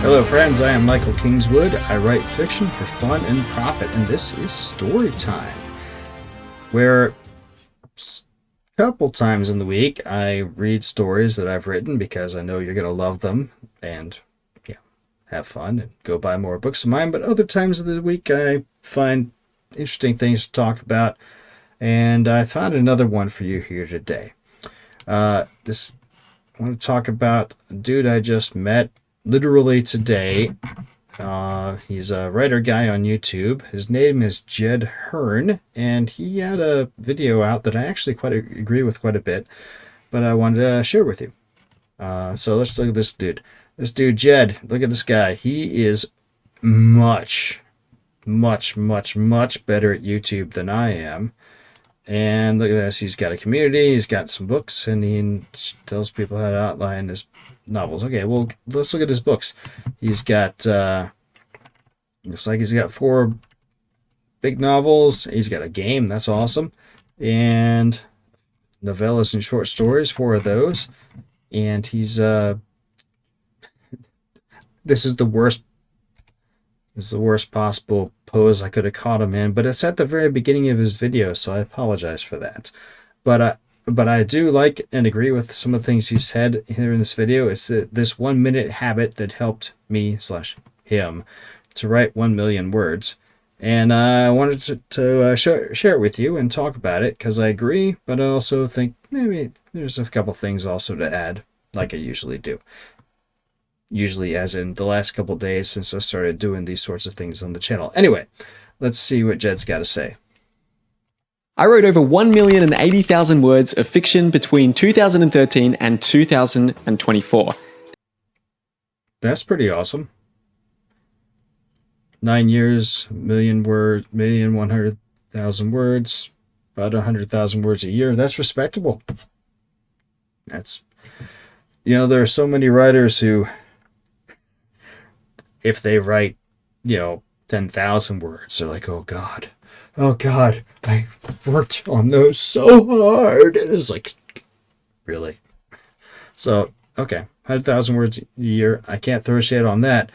Hello friends, I am Michael Kingswood. I write fiction for fun and profit, and this is Story Time, where a couple times in the week I read stories that I've written because I know you're going to love them and have fun and go buy more books of mine. But other times of the week I find interesting things to talk about, and I found another one for you here today. I want to talk about a dude I just met literally today. He's a writer guy on YouTube. His name is Jed Herne, and he had a video out that I actually quite agree with quite a bit, but I wanted to share with you. So let's look at this dude. This dude, Jed, look at this guy. He is much better at YouTube than I am. And look at this. He's got a community. He's got some books, and he tells people how to outline his novels. Okay, well, let's look at his books. He's got, looks like he's got 4 big novels. He's got a game. That's awesome. And novellas and short stories, 4 of those. And he's, this is the worst possible pose I could have caught him in, but it's at the very beginning of his video, so I apologize for that. But I do like and agree with some of the things he said here in this video. It's this 1-minute habit that helped me / him to write 1 million words. And I wanted to share it with you and talk about it because I agree, but I also think maybe there's a couple things also to add, like I usually do. Usually as in the last couple days since I started doing these sorts of things on the channel. Anyway, let's see what Jed's got to say. I wrote over 1,080,000 words of fiction between 2013 and 2024. That's pretty awesome. 9 years, 1,100,000 words, about 100,000 words a year. That's respectable. That's, there are so many writers who, if they write, 10,000 words, they're like, oh God, I worked on those so hard. It's like, really? So, okay, 100,000 words a year. I can't throw shade on that.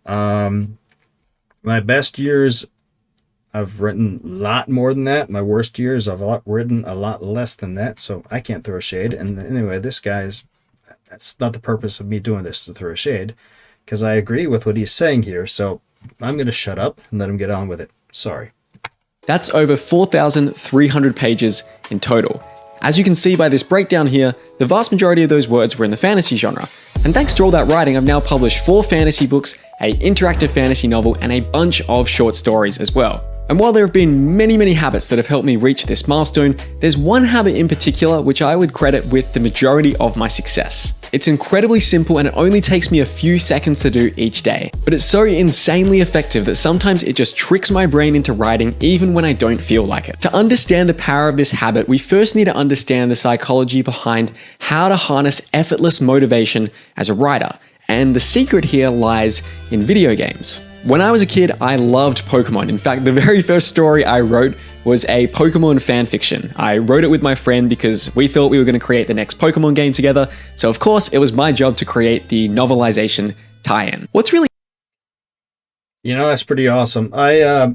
My best years, I've written a lot more than that. My worst years, I've written a lot less than that. So I can't throw shade. And anyway, this guy's, that's not the purpose of me doing this, to throw shade, because I agree with what he's saying here. So I'm going to shut up and let him get on with it. Sorry. That's over 4,300 pages in total. As you can see by this breakdown here, the vast majority of those words were in the fantasy genre. And thanks to all that writing, I've now published 4 fantasy books, an interactive fantasy novel, and a bunch of short stories as well. And while there have been many habits that have helped me reach this milestone, there's one habit in particular which I would credit with the majority of my success. It's incredibly simple and it only takes me a few seconds to do each day, but it's so insanely effective that sometimes it just tricks my brain into writing even when I don't feel like it. To understand the power of this habit, we first need to understand the psychology behind how to harness effortless motivation as a writer, and the secret here lies in video games. When I was a kid, I loved Pokemon. In fact, the very first story I wrote was a Pokemon fanfiction. I wrote it with my friend because we thought we were going to create the next Pokemon game together. So of course, it was my job to create the novelization tie-in. What's really... That's pretty awesome. I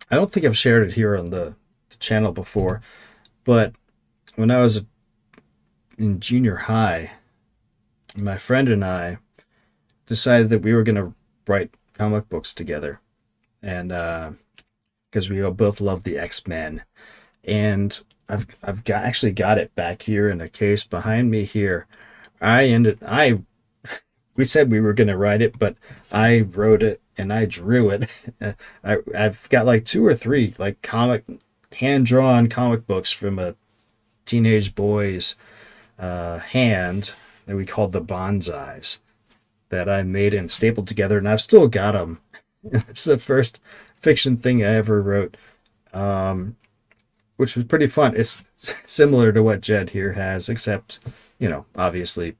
don't think I've shared it here on the channel before, but when I was in junior high, my friend and I decided that we were going to write comic books together, and because we both love the X-Men, and I've actually got it back here in a case behind me here. We said we were going to write it, but I wrote it and I drew it. I've got like 2 or 3 like hand-drawn comic books from a teenage boy's hand that we called the bonsais, that I made and stapled together, and I've still got them. It's the first fiction thing I ever wrote, which was pretty fun. It's similar to what Jed here has, except, obviously,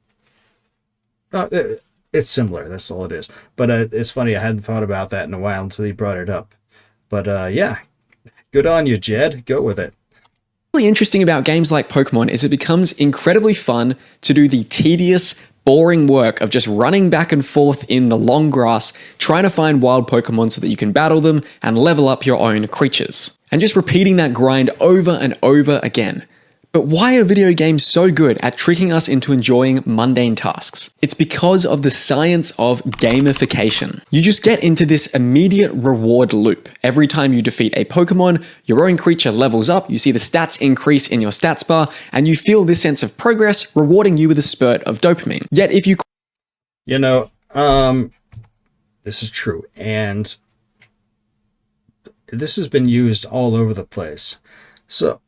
it's similar. That's all it is. But it's funny, I hadn't thought about that in a while until he brought it up. But yeah, good on you, Jed. Go with it. What's really interesting about games like Pokemon is it becomes incredibly fun to do the tedious, boring work of just running back and forth in the long grass, trying to find wild Pokemon so that you can battle them and level up your own creatures. And just repeating that grind over and over again. But why are video games so good at tricking us into enjoying mundane tasks? It's because of the science of gamification. You just get into this immediate reward loop. Every time you defeat a Pokemon, your own creature levels up, you see the stats increase in your stats bar, and you feel this sense of progress rewarding you with a spurt of dopamine. Yet if you... This is true, and this has been used all over the place. So,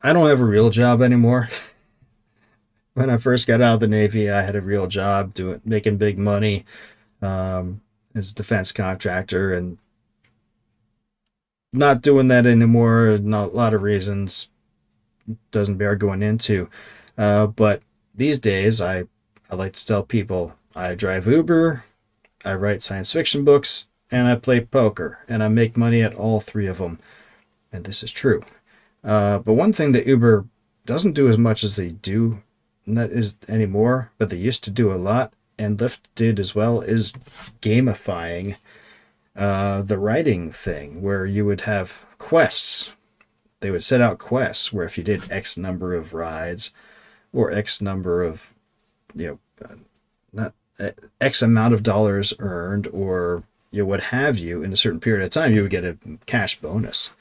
I don't have a real job anymore. When I first got out of the Navy, I had a real job making big money as a defense contractor, and not doing that anymore. Not a lot of reasons. Doesn't bear going into. But these days, I like to tell people I drive Uber, I write science fiction books, and I play poker, and I make money at all three of them. And this is true. But one thing that Uber doesn't do as much as they do that is anymore, but they used to do a lot, and Lyft did as well, is gamifying the writing thing, where you would have quests. They would set out quests where if you did X number of rides or X number of, not X amount of dollars earned, or what have you, in a certain period of time, you would get a cash bonus.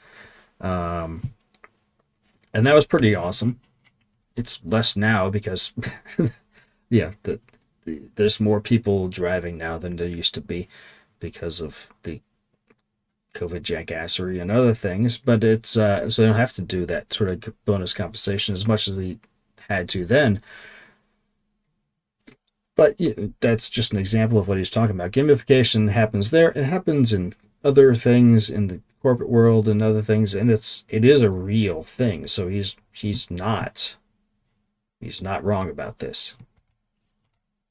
And that was pretty awesome. It's less now because, there's more people driving now than there used to be because of the COVID jackassery and other things. But it's so they don't have to do that sort of bonus compensation as much as they had to then. But that's just an example of what he's talking about. Gamification happens there. It happens in other things in the corporate world and other things, and it is a real thing. So he's not wrong about this.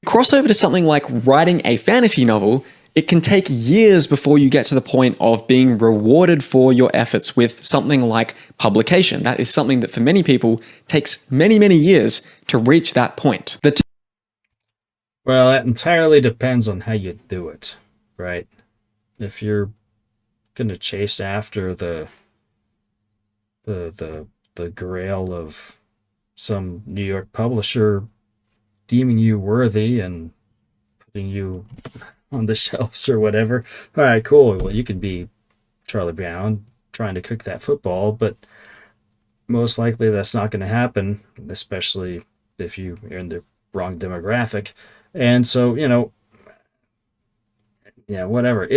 Cross over to something like writing a fantasy novel, it can take years before you get to the point of being rewarded for your efforts with something like publication. That is something that for many people takes many, many years to reach that point. Well, that entirely depends on how you do it, right? If you're going to chase after the grail of some New York publisher deeming you worthy and putting you on the shelves or whatever, all right, cool. Well, you could be Charlie Brown trying to cook that football, but most likely that's not going to happen, especially if you're in the wrong demographic. And so, whatever.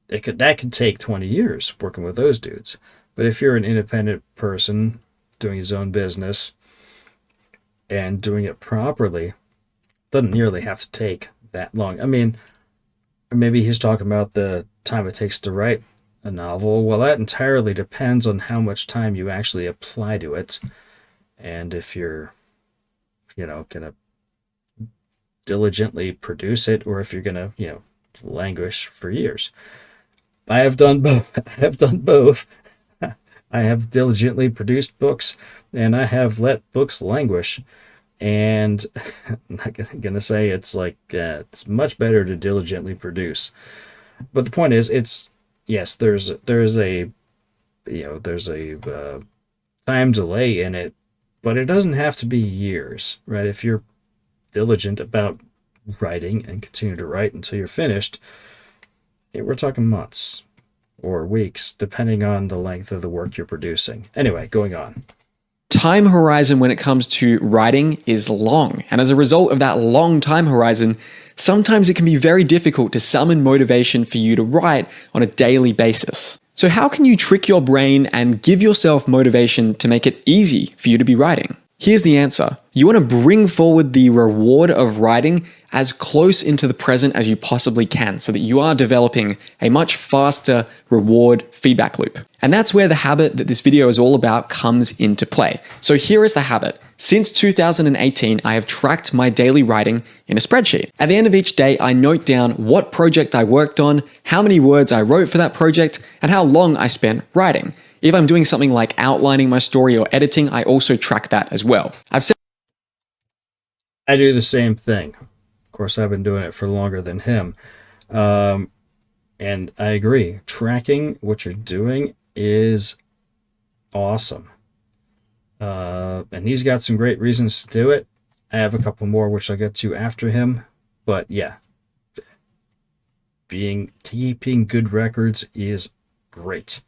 That could take 20 years working with those dudes. But if you're an independent person doing his own business and doing it properly, it doesn't nearly have to take that long. I mean, maybe he's talking about the time it takes to write a novel. Well, that entirely depends on how much time you actually apply to it. And if you're, going to diligently produce it, or if you're going to, languish for years. I have done both. I have diligently produced books, and I have let books languish. And I'm not going to say it's like it's much better to diligently produce. But the point is, there's a time delay in it, but it doesn't have to be years, right? If you're diligent about writing and continue to write until you're finished, we're talking months or weeks, depending on the length of the work you're producing. Anyway, going on. Time horizon when it comes to writing is long. And as a result of that long time horizon, sometimes it can be very difficult to summon motivation for you to write on a daily basis. So how can you trick your brain and give yourself motivation to make it easy for you to be writing? Here's the answer. You want to bring forward the reward of writing as close into the present as you possibly can so that you are developing a much faster reward feedback loop. And that's where the habit that this video is all about comes into play. So here is the habit. Since 2018, I have tracked my daily writing in a spreadsheet. At the end of each day, I note down what project I worked on, how many words I wrote for that project, and how long I spent writing. If I'm doing something like outlining my story or editing, I also track that as well. I do the same thing. Of course, I've been doing it for longer than him. Um, and I agree. Tracking what you're doing is awesome. And he's got some great reasons to do it. I have a couple more, which I'll get to after him. But yeah, keeping good records is great.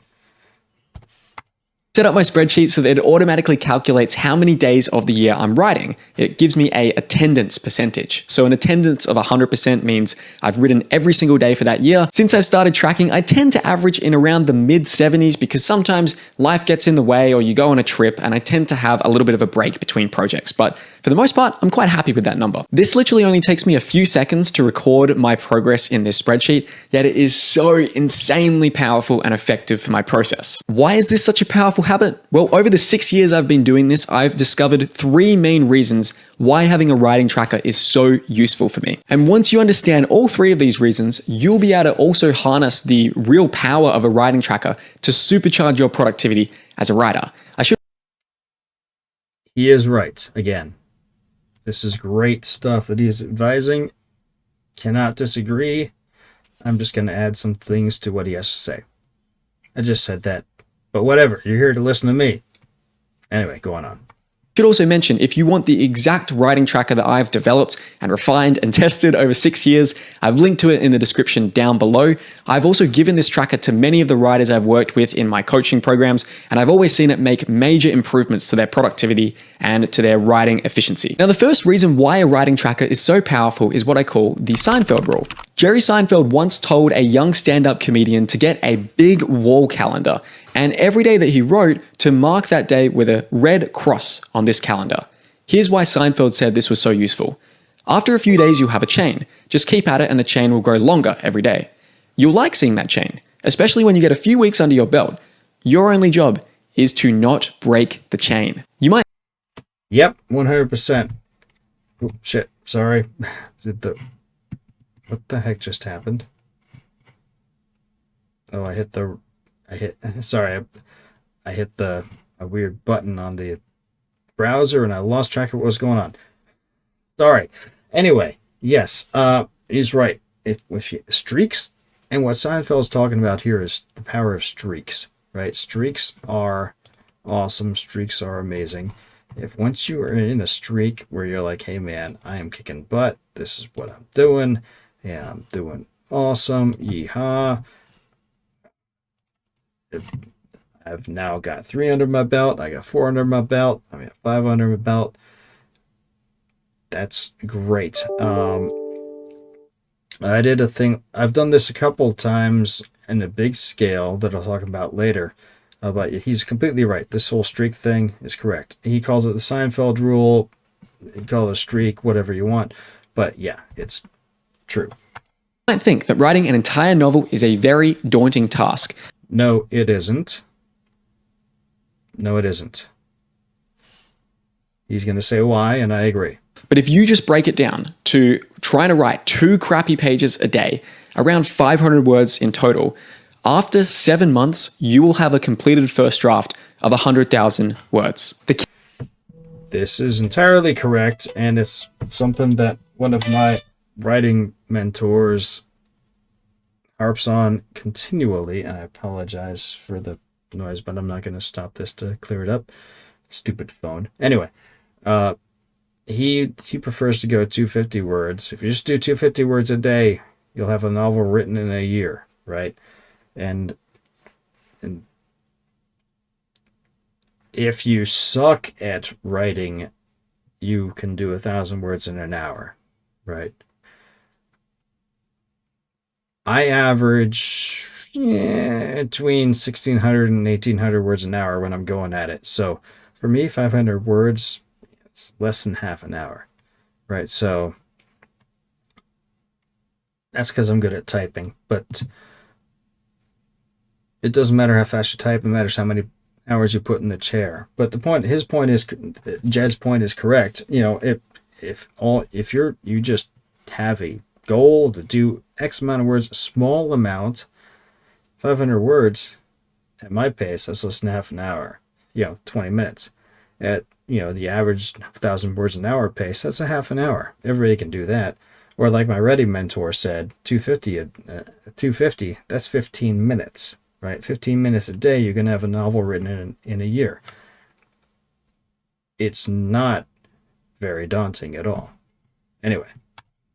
Set up my spreadsheet so that it automatically calculates how many days of the year I'm writing. It gives me a attendance percentage. So an attendance of 100% means I've written every single day for that year. Since I've started tracking, I tend to average in around the mid 70s because sometimes life gets in the way or you go on a trip and I tend to have a little bit of a break between projects. But for the most part, I'm quite happy with that number. This literally only takes me a few seconds to record my progress in this spreadsheet, yet it is so insanely powerful and effective for my process. Why is this such a powerful habit? Well, over the 6 years I've been doing this, I've discovered 3 main reasons why having a writing tracker is so useful for me. And once you understand all 3 of these reasons, you'll be able to also harness the real power of a writing tracker to supercharge your productivity as a writer. He is right. Again, this is great stuff that he's advising. Cannot disagree. I'm just going to add some things to what he has to say. I just said that. But whatever. You're here to listen to me. Anyway, going on. Should also mention, if you want the exact writing tracker that I've developed and refined and tested over 6 years, I've linked to it in the description down below. I've also given this tracker to many of the writers I've worked with in my coaching programs, and I've always seen it make major improvements to their productivity and to their writing efficiency. Now, the first reason why a writing tracker is so powerful is what I call the Seinfeld rule. Jerry Seinfeld once told a young stand-up comedian to get a big wall calendar, and every day that he wrote to mark that day with a red cross on this calendar. Here's why Seinfeld said this was so useful. After a few days, you'll have a chain. Just keep at it and the chain will grow longer every day. You'll like seeing that chain, especially when you get a few weeks under your belt. Your only job is to not break the chain. You might... Yep, 100%. Oh, shit, sorry. What the heck just happened? Oh, I hit a weird button on the browser and I lost track of what was going on. Sorry. Anyway, yes, he's right. Streaks, and what Seinfeld's talking about here is the power of streaks, right? Streaks are awesome. Streaks are amazing. If once you are in a streak where you're like, hey man, I am kicking butt. This is what I'm doing. Yeah, I'm doing awesome. Yeehaw. I've now got 3 under my belt. I got 4 under my belt. I got 5 under my belt. That's great. I did a thing. I've done this a couple times in a big scale that I'll talk about later. But he's completely right. This whole streak thing is correct. He calls it the Seinfeld rule. You call it a streak, whatever you want. But yeah, it's true. You might think that writing an entire novel is a very daunting task. No, it isn't. No, it isn't. He's going to say why, and I agree. But if you just break it down to trying to write 2 crappy pages a day, around 500 words in total, after 7 months, you will have a completed first draft of 100,000 words. This is entirely correct, and it's something that one of my writing mentors harps on continually, and I apologize for the noise, but I'm not going to stop this to clear it up. Stupid phone. Anyway, he prefers to go 250 words. If you just do 250 words a day, you'll have a novel written in a year, right? And if you suck at writing, you can do 1,000 words in an hour, right? I average between 1,600 and 1,800 words an hour when I'm going at it. So for me, 500 words, it's less than half an hour, right? So that's because I'm good at typing, but it doesn't matter how fast you type. It matters how many hours you put in the chair. But his point is, Jed's point is correct. You know, if you just have a goal to do X amount of words, a small amount, 500 words at my pace, that's less than half an hour, 20 minutes. at, the average 1,000 words an hour pace, that's a half an hour. Everybody can do that. Or like my writing mentor said, 250, that's 15 minutes, right? 15 minutes a day, you're going to have a novel written in a year. It's not very daunting at all. Anyway.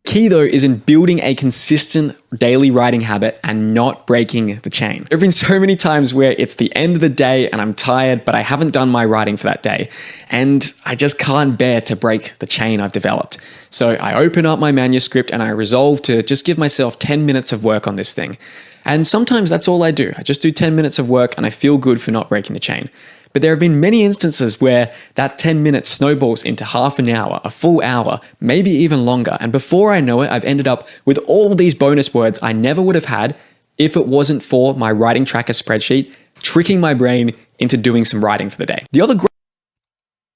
Key though is in building a consistent daily writing habit and not breaking the chain. There have been so many times where it's the end of the day and I'm tired, but I haven't done my writing for that day. And I just can't bear to break the chain I've developed. So I open up my manuscript and I resolve to just give myself 10 minutes of work on this thing. And sometimes that's all I do. I just do 10 minutes of work and I feel good for not breaking the chain. But there have been many instances where that 10 minutes snowballs into half an hour, a full hour, maybe even longer. And before I know it, I've ended up with all of these bonus words I never would have had if it wasn't for my writing tracker spreadsheet, tricking my brain into doing some writing for the day. The other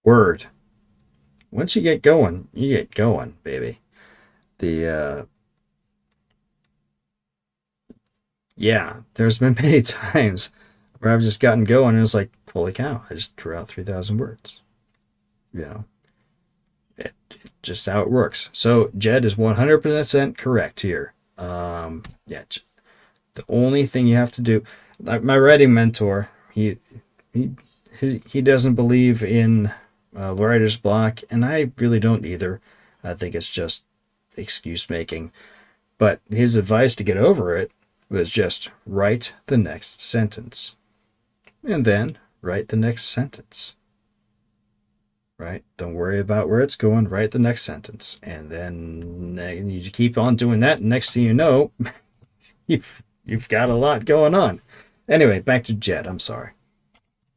word. Once you get going, baby. There's been many times where I've just gotten going and it's like, holy cow, I just drew out 3,000 words. It's just how it works. So Jed is 100% correct here. The only thing you have to do, like my writing mentor, he doesn't believe in writer's block, and I really don't either. I think it's just excuse making. But his advice to get over it was just write the next sentence. And then write the next sentence. Right? Don't worry about where it's going. Write the next sentence. And then you keep on doing that. And next thing you know, you've got a lot going on. Anyway, back to Jed. I'm sorry.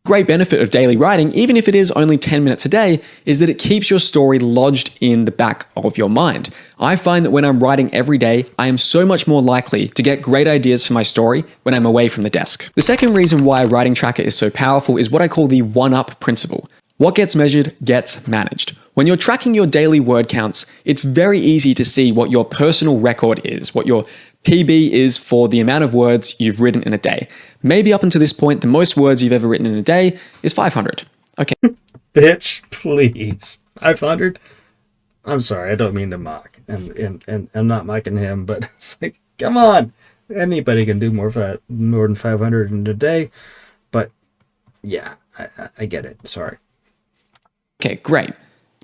Great benefit of daily writing, even if it is only 10 minutes a day, is that it keeps your story lodged in the back of your mind. I find that when I'm writing every day, I am so much more likely to get great ideas for my story when I'm away from the desk. The second reason why a writing tracker is so powerful is what I call the one-up principle. What gets measured gets managed. When you're tracking your daily word counts, it's very easy to see what your personal record is, what your PB is for the amount of words you've written in a day. Maybe up until this point, the most words you've ever written in a day is 500. Okay. Bitch, please. 500? I'm sorry, I don't mean to mock. And I'm not mocking him, but it's like, come on. Anybody can do more than 500 in a day. But yeah, I get it. Sorry. Okay, great.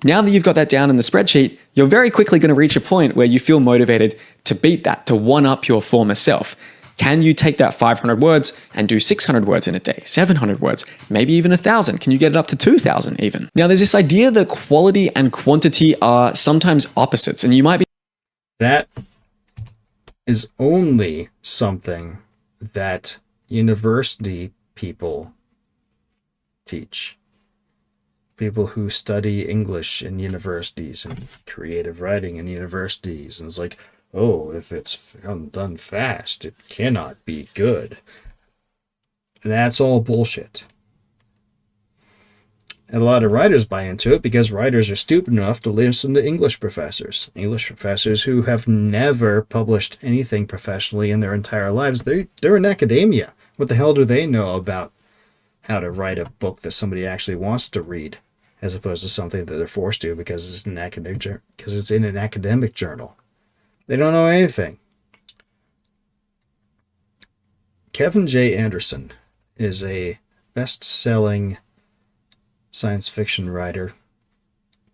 Now that you've got that down in the spreadsheet, you're very quickly going to reach a point where you feel motivated to beat that, to one-up your former self. Can you take that 500 words and do 600 words in a day, 700 words, maybe even 1,000? Can you get it up to 2,000 even? Now, there's this idea that quality and quantity are sometimes opposites, and you might be... That is only something that university people teach. People who study English in universities and creative writing in universities. And it's like, oh, if it's done fast, it cannot be good. And that's all bullshit. And a lot of writers buy into it because writers are stupid enough to listen to English professors. English professors who have never published anything professionally in their entire lives. They're in academia. What the hell do they know about how to write a book that somebody actually wants to read, as opposed to something that they're forced to because it's in an academic journal? They don't know anything. Kevin J. Anderson is a best-selling science fiction writer.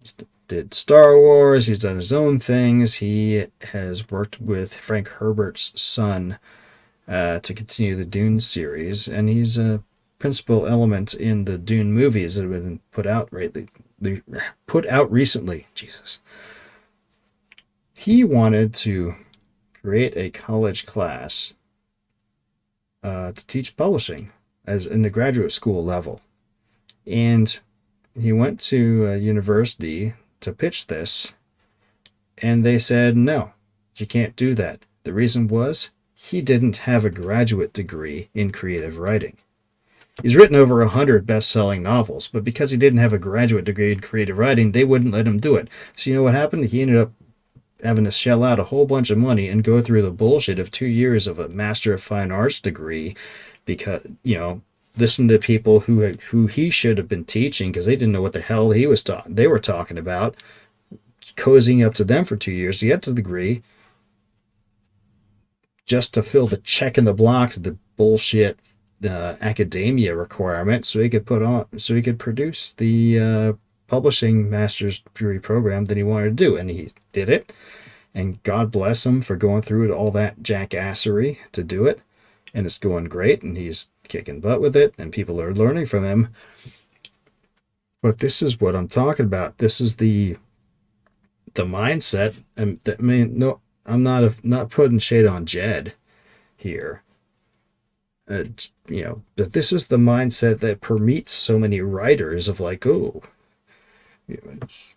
He did Star Wars. He's done his own things. He has worked with Frank Herbert's son to continue the Dune series, and he's a principal element in the Dune movies that have been put out recently. Jesus. He wanted to create a college class to teach publishing as in the graduate school level. And he went to a university to pitch this, and they said, no, you can't do that. The reason was he didn't have a graduate degree in creative writing. He's written over 100 best-selling novels, but because he didn't have a graduate degree in creative writing, they wouldn't let him do it. So you know what happened? He ended up having to shell out a whole bunch of money and go through the bullshit of 2 years of a Master of Fine Arts degree because, listening to people who he should have been teaching because they didn't know what the hell they were talking about, cozying up to them for 2 years to get the degree, just to fill the check in the blocks of the bullshit academia requirement, so he could produce the publishing master's degree program that he wanted to do, and he did it. And God bless him for going through all that jackassery to do it, and it's going great, and he's kicking butt with it, and people are learning from him. But this is what I'm talking about. This is the mindset, and that, I mean, no, I'm not putting shade on Jed here. But this is the mindset that permeates so many writers of like, oh, if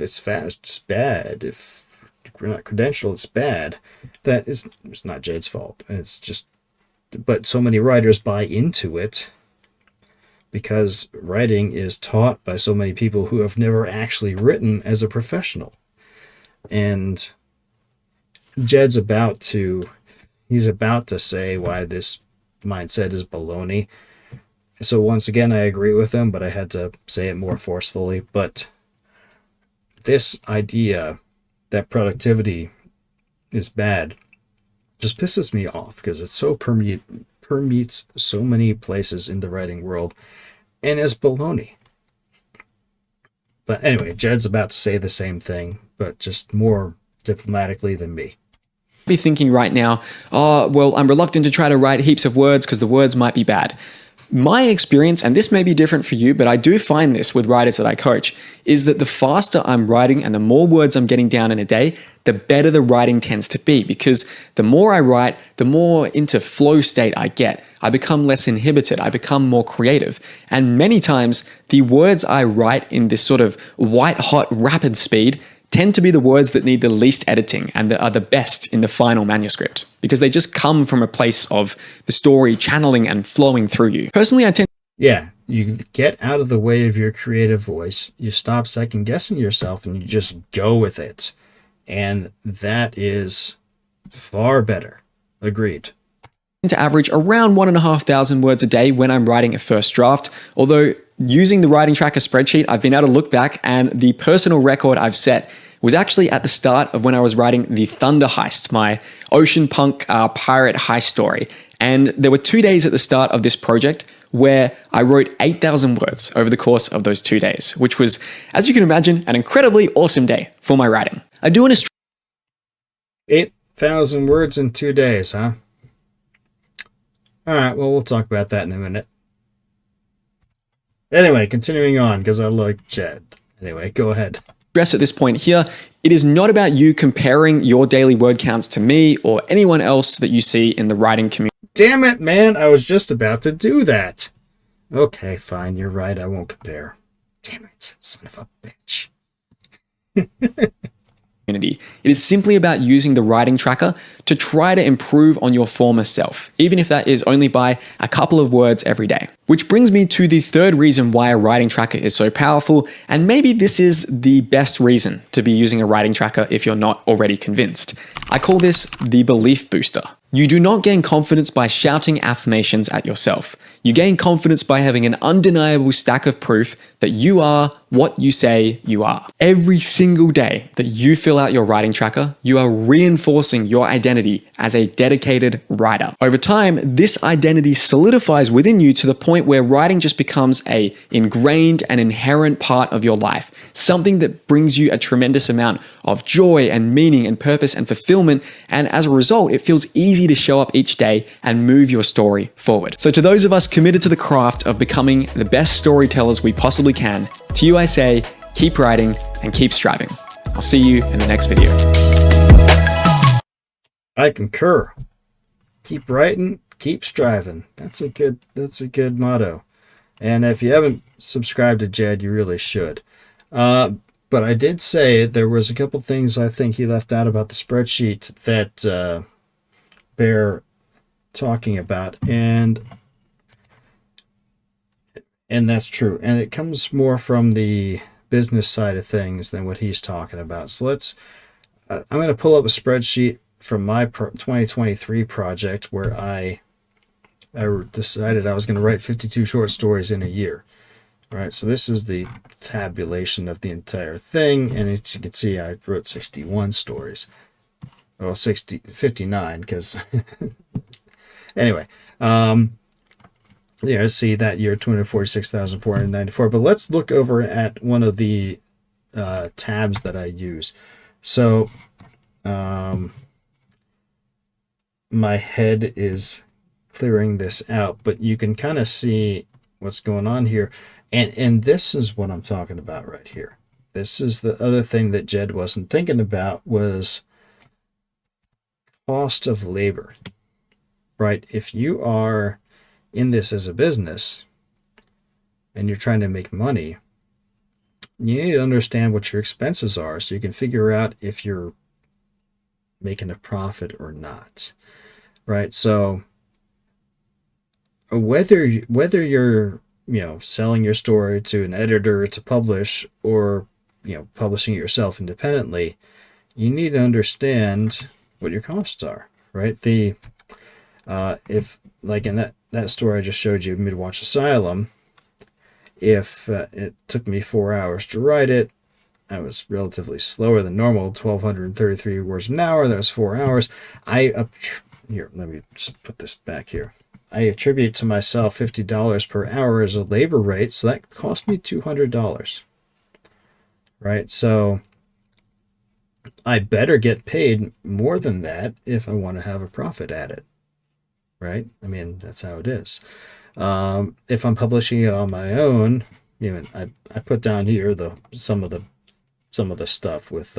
it's fast, it's bad. If we're not credentialed, it's bad. It's not Jed's fault. It's just, but so many writers buy into it because writing is taught by so many people who have never actually written as a professional. And Jed's about to say why this mindset is baloney. So once again, I agree with him, but I had to say it more forcefully. But this idea that productivity is bad just pisses me off because it so permeates so many places in the writing world and is baloney. But anyway, Jed's about to say the same thing, but just more diplomatically than me. Be thinking right now, oh, well, I'm reluctant to try to write heaps of words because the words might be bad. My experience, and this may be different for you, but I do find this with writers that I coach, is that the faster I'm writing and the more words I'm getting down in a day, the better the writing tends to be, because the more I write, the more into flow state I get. I become less inhibited. I become more creative. And many times, the words I write in this sort of white-hot rapid speed tend to be the words that need the least editing and that are the best in the final manuscript, because they just come from a place of the story channeling and flowing through you. Personally, I tend... Yeah, you get out of the way of your creative voice, you stop second guessing yourself, and you just go with it. And that is far better. Agreed. To average around 1,500 words a day when I'm writing a first draft, although using the writing tracker spreadsheet, I've been able to look back, and the personal record I've set was actually at the start of when I was writing the Thunder Heist, my ocean punk pirate heist story. And there were 2 days at the start of this project where I wrote 8,000 words over the course of those 2 days, which was, as you can imagine, an incredibly awesome day for my writing. I do an 8,000 words in 2 days, huh? All right, well, we'll talk about that in a minute. Anyway, continuing on, because I like Jed. Anyway, go ahead. Stress at this point here, it is not about you comparing your daily word counts to me or anyone else that you see in the writing community. Damn it, man, I was just about to do that. Okay, fine, you're right, I won't compare. Damn it, son of a bitch. It is simply about using the writing tracker to try to improve on your former self, even if that is only by a couple of words every day. Which brings me to the third reason why a writing tracker is so powerful, and maybe this is the best reason to be using a writing tracker if you're not already convinced. I call this the belief booster. You do not gain confidence by shouting affirmations at yourself. You gain confidence by having an undeniable stack of proof that you are what you say you are. Every single day that you fill out your writing tracker, you are reinforcing your identity as a dedicated writer. Over time, this identity solidifies within you to the point where writing just becomes an ingrained and inherent part of your life, something that brings you a tremendous amount of joy and meaning and purpose and fulfillment, and as a result, it feels easy to show up each day and move your story forward. So to those of us committed to the craft of becoming the best storytellers we possibly can, to you I say, keep writing and keep striving. I'll see you in the next video. I concur. Keep writing, keep striving. That's a good motto. And if you haven't subscribed to Jed, you really should. But I did say there was a couple things I think he left out about the spreadsheet that bear talking about, and that's true. And it comes more from the business side of things than what he's talking about. So I'm going to pull up a spreadsheet from my 2023 project where I I decided I was going to write 52 short stories in a year. Right, so this is the tabulation of the entire thing, and as you can see, I wrote 61 stories. Well, 59, because anyway, see that year 246,494. But let's look over at one of the tabs that I use. So my head is clearing this out, but you can kind of see what's going on here. And this is what I'm talking about right here. This is the other thing that Jed wasn't thinking about, was cost of labor, right? If you are in this as a business and you're trying to make money, you need to understand what your expenses are so you can figure out if you're making a profit or not, right? So whether you're selling your story to an editor to publish, or publishing it yourself independently, you need to understand what your costs are, right? If, like in that story I just showed you, Midwatch Asylum, if it took me 4 hours to write it, I was relatively slower than normal, 1,233 words an hour. That was 4 hours. Here, let me just put this back here. I attribute to myself $50 per hour as a labor rate, so that cost me $200, right? So I better get paid more than that if I want to have a profit at it, right? I mean, that's how it is. If I'm publishing it on my own, I put down here some of the stuff with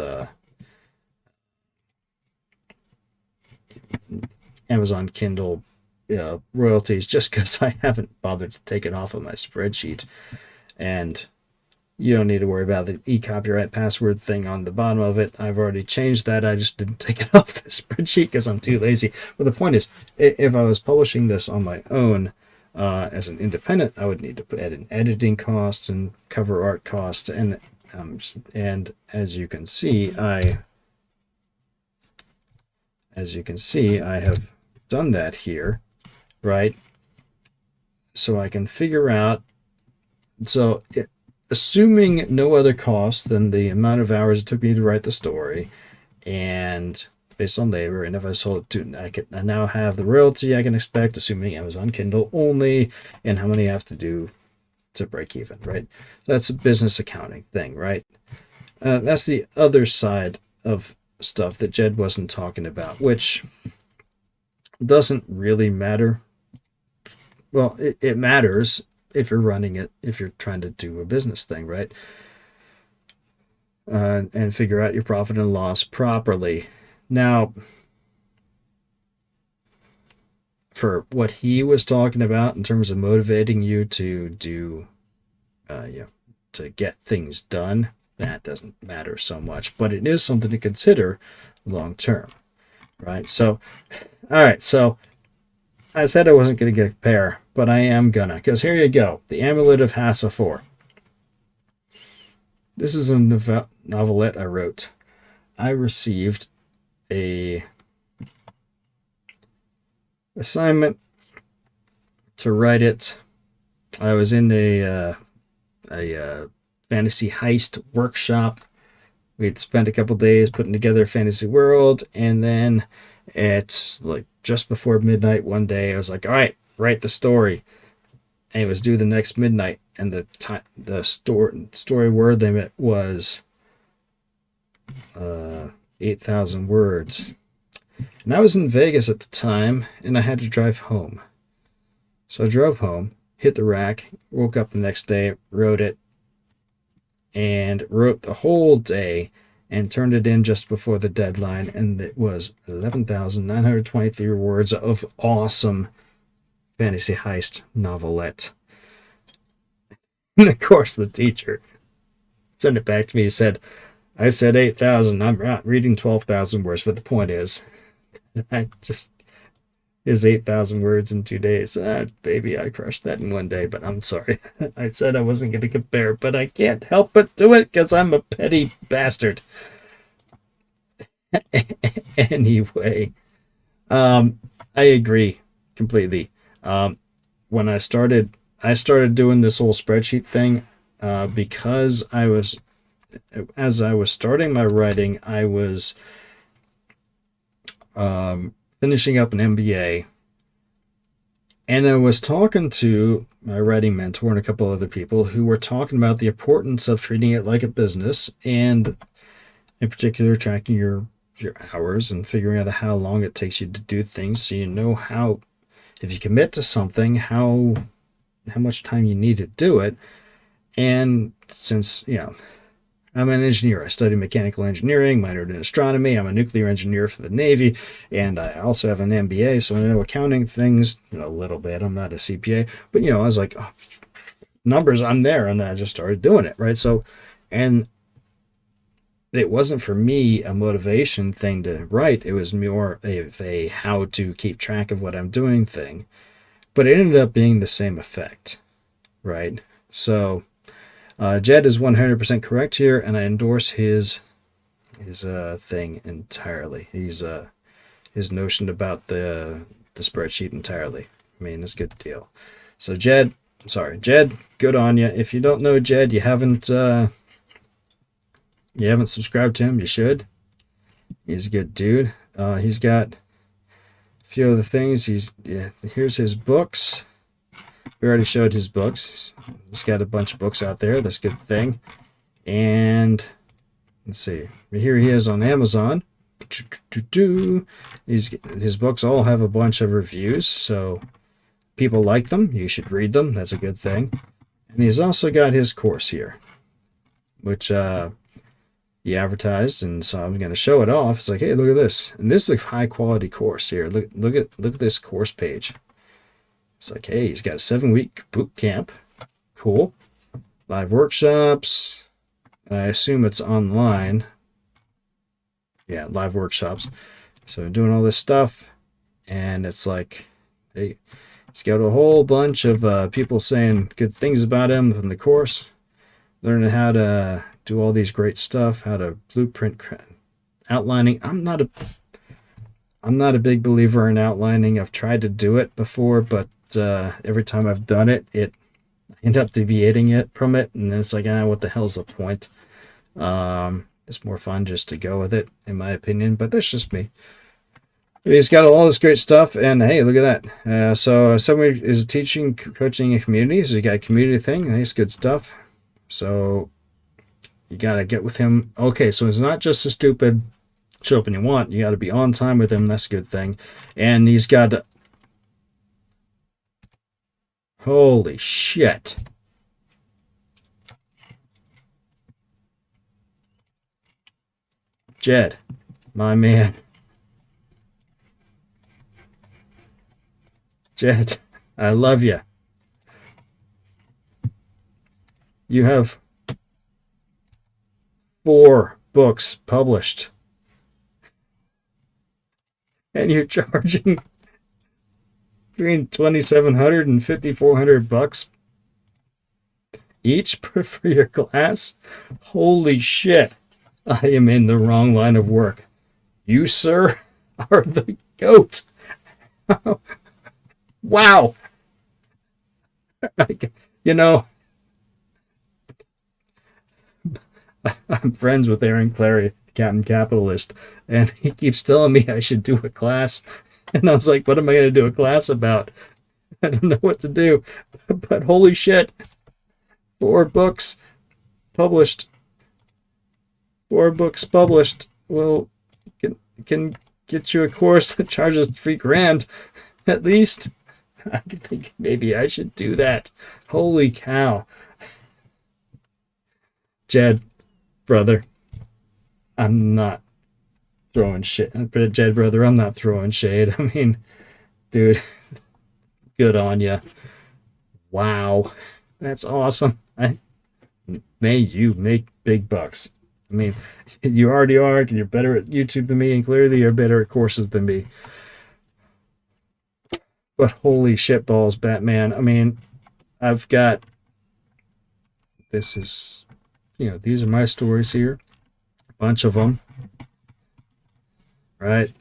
Amazon Kindle royalties, just because I haven't bothered to take it off of my spreadsheet. And you don't need to worry about the e-copyright password thing on the bottom of it. I've already changed that. I just didn't take it off the spreadsheet because I'm too lazy. But the point is, if I was publishing this on my own as an independent, I would need to add in editing costs and cover art costs, and as you can see, I have done that here, right? So I can figure out, assuming no other cost than the amount of hours it took me to write the story, and based on labor, and if I sold it to, I now have the royalty I can expect, assuming Amazon Kindle only, and how many I have to do to break even, right? That's a business accounting thing, right? That's the other side of stuff that Jed wasn't talking about, which doesn't really matter. Well, it matters if you're running it, if you're trying to do a business thing, right? And figure out your profit and loss properly. Now, for what he was talking about in terms of motivating you to do, to get things done, that doesn't matter so much, but it is something to consider long term, right? So, all right, so I said I wasn't going to get a pair, but I am gonna, because here you go, The Amulet of Hasafor. This is a novelette I wrote. I received a assignment to write it. I was in a fantasy heist workshop. We'd spent a couple days putting together a fantasy world, and then it's like just before midnight one day, I was like, all right, write the story. And it was due the next midnight, and the story word limit was 8,000 words. And I was in Vegas at the time, and I had to drive home. So I drove home, hit the rack, woke up the next day, wrote it, and wrote the whole day, and turned it in just before the deadline, and it was 11,923 words of awesome fantasy heist novelette. And of course, the teacher sent it back to me. He said, I said 8,000. I'm not reading 12,000 words, but the point is, is 8,000 words in 2 days. Baby, I crushed that in one day, but I'm sorry. I said I wasn't going to compare, but I can't help but do it because I'm a petty bastard. Anyway, I agree completely. When I started doing this whole spreadsheet thing because as I was starting my writing, I was finishing up an MBA, and I was talking to my writing mentor and a couple other people who were talking about the importance of treating it like a business, and in particular, tracking your hours and figuring out how long it takes you to do things, so you know how, if you commit to something, how much time you need to do it. And since I'm an engineer. I studied mechanical engineering, minored in astronomy. I'm a nuclear engineer for the Navy, and I also have an MBA, so I know accounting things a little bit. I'm not a CPA, but I was like, oh, numbers, I'm there, and I just started doing it, right? So, and it wasn't for me a motivation thing to write. It was more of a how to keep track of what I'm doing thing, but it ended up being the same effect, right? So, Jed is 100% correct here, and I endorse his thing entirely. His notion about the spreadsheet entirely. I mean, it's a good deal. So Jed, good on you. If you don't know Jed, you haven't subscribed to him. You should. He's a good dude. He's got a few other things. Here's his books. We already showed his books. He's got a bunch of books out there. That's a good thing. And let's see. Here he is on Amazon. His books all have a bunch of reviews, so people like them. You should read them. That's a good thing. And he's also got his course here, which he advertised, and so I'm going to show it off. It's like, hey, look at this. And this is a high quality course here. Look at this course page. It's like, hey, he's got a 7-week boot camp. Cool. Live workshops. I assume it's online. Yeah, live workshops. So doing all this stuff, and it's like, hey, he's got a whole bunch of people saying good things about him from the course, learning how to do all these great stuff, how to blueprint outlining. I'm not a big believer in outlining. I've tried to do it before, but every time I've done it, I end up deviating it from it, and then it's like, what the hell's the point? It's more fun just to go with it, in my opinion, but that's just me. But he's got all this great stuff, and hey, look at that. So somebody is teaching, coaching a community, so you got a community thing. Nice, good stuff. So you got to get with him. Okay, so it's not just a stupid show up when you want. You got to be on time with him. That's a good thing. And he's got... Holy shit. Jed, my man. Jed, I love you. You have 4 books published, and you're charging between $2,700 and $5,400 each for your class. Holy shit! I am in the wrong line of work. You, sir, are the GOAT. Wow. I'm friends with Aaron Clary, Captain Capitalist, and he keeps telling me I should do a class. And I was like, what am I going to do a class about? I don't know what to do. But holy shit. 4 books published. 4 books published will can get you a course that charges $3,000 at least. I think maybe I should do that. Holy cow. Jed, brother, I'm not throwing shit. Jed, brother, I'm not throwing shade. I mean, dude, good on you. Wow. That's awesome. May you make big bucks. I mean, you already are. You're better at YouTube than me, and clearly you're better at courses than me. But holy shit balls, Batman. I mean, I've got... This is... these are my stories here. A bunch of them. Right?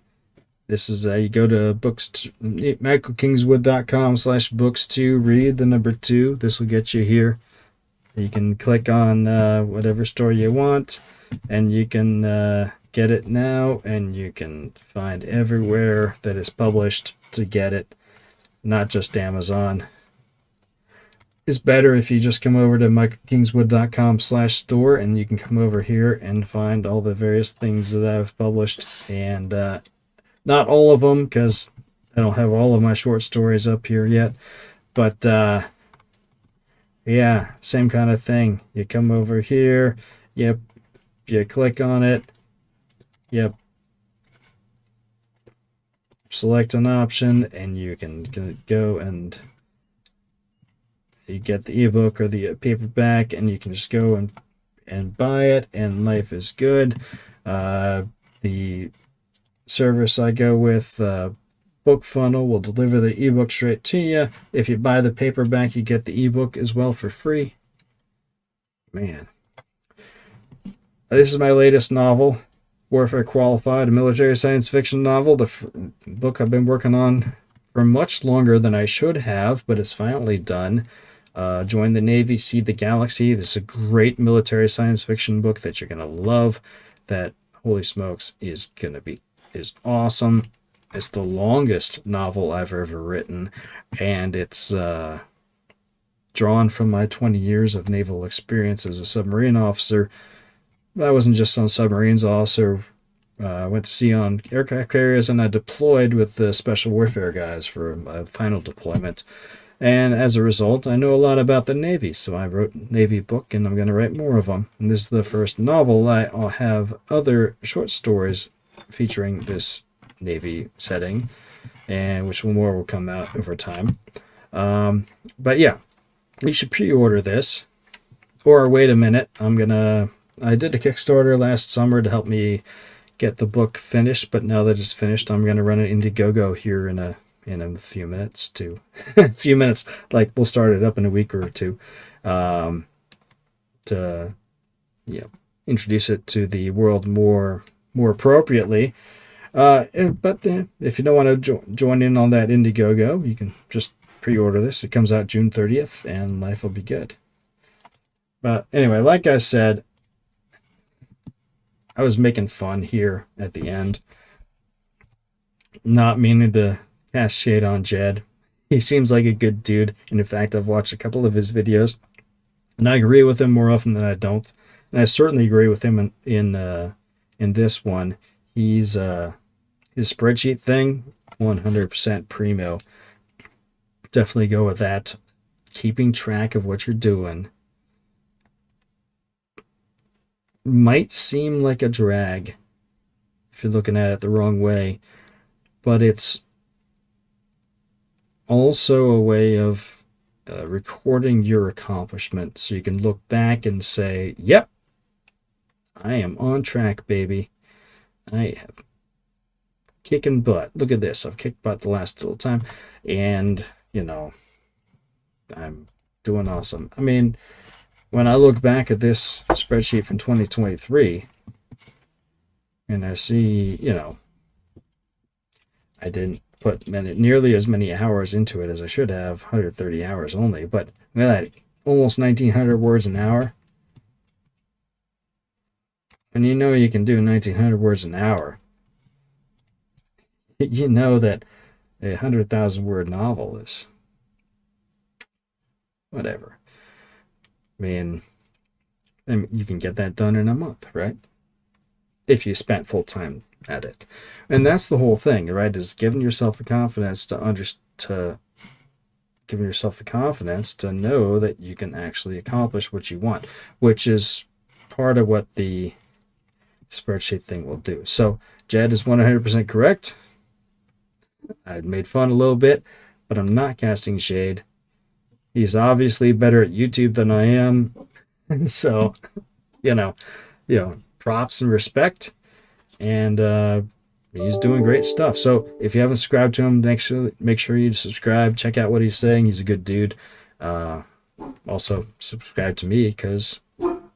This is you go to michaelkingswood.com/books to read the number 2. This will get you here. You can click on whatever story you want, and you can get it now, and you can find everywhere that is published to get it, not just Amazon. It's better if you just come over to michaelkingswood.com/store, and you can come over here and find all the various things that I've published, and not all of them, because I don't have all of my short stories up here yet, but yeah, same kind of thing. You come over here, yep, you click on it, yep, select an option, and you can go and you get the ebook or the paperback, and you can just go and buy it, and life is good. The service I go with, Book Funnel, will deliver the ebook straight to you. If you buy the paperback, you get the ebook as well for free. Man. This is my latest novel, Warfare Qualified, a military science fiction novel. The book I've been working on for much longer than I should have, but it's finally done. Join the Navy, See the Galaxy. This is a great military science fiction book that you're going to love. That, holy smokes, is awesome. It's the longest novel I've ever written, and it's drawn from my 20 years of naval experience as a submarine officer. I wasn't just on submarines, I also went to sea on aircraft carriers, and I deployed with the special warfare guys for my final deployment. And as a result, I know a lot about the Navy, so I wrote a Navy book, and I'm going to write more of them. And this is the first novel. I'll have other short stories featuring this Navy setting, and which more will come out over time. But yeah, you should pre-order this, or wait a minute. I did a Kickstarter last summer to help me get the book finished, but now that it's finished, I'm going to run it Indiegogo here in a few minutes like we'll start it up in a week or two, to introduce it to the world more appropriately. But if you don't want to join in on that Indiegogo, you can just pre-order this. It comes out June 30th, and life will be good. But anyway, like I said, I was making fun here at the end, not meaning to cast shade on Jed. He seems like a good dude, and in fact, I've watched a couple of his videos, and I agree with him more often than I don't. And I certainly agree with him in this one. He's his spreadsheet thing, 100% primo. Definitely go with that. Keeping track of what you're doing might seem like a drag if you're looking at it the wrong way, but it's also a way of recording your accomplishment, so you can look back and say, yep, I am on track, baby. I have kicking butt. Look at this. I've kicked butt the last little time, and I'm doing awesome. I mean, when I look back at this spreadsheet from 2023, and I see, I didn't put nearly as many hours into it as I should have, 130 hours only, but look at that, almost 1,900 words an hour. And you can do 1,900 words an hour. You know that a 100,000 word novel is whatever. I mean, you can get that done in a month, right? If you spent full time at it. And that's the whole thing, right? Is giving yourself the confidence giving yourself the confidence to know that you can actually accomplish what you want, which is part of what the spreadsheet thing will do. So Jed is 100% correct. I made fun a little bit, but I'm not casting shade. He's obviously better at YouTube than I am. So, props and respect. And he's doing great stuff. So if you haven't subscribed to him, make sure you subscribe. Check out what he's saying. He's a good dude. Also, subscribe to me, because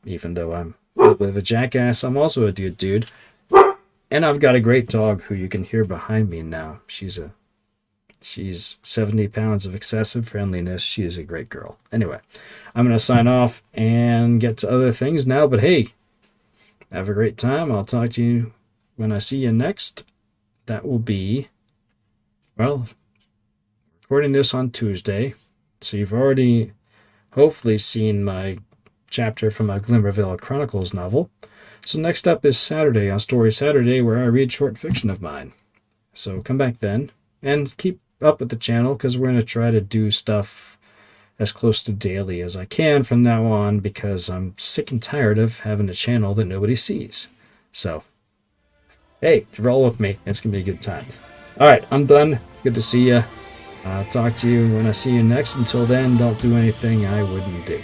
even though I'm a little bit of a jackass, I'm also a good dude. And I've got a great dog who you can hear behind me now. She's 70 pounds of excessive friendliness. She is a great girl. Anyway, I'm going to sign off and get to other things now. But hey, have a great time. I'll talk to you when I see you next. That will be, well, recording this on Tuesday. So you've already hopefully seen my chapter from a Glimmerville Chronicles novel. So next up is Saturday on Story Saturday, where I read short fiction of mine. So come back then and keep up with the channel, because we're going to try to do stuff as close to daily as I can from now on, because I'm sick and tired of having a channel that nobody sees. So, hey, roll with me. It's going to be a good time. All right, I'm done. Good to see you. I'll talk to you when I see you next. Until then, don't do anything I wouldn't do.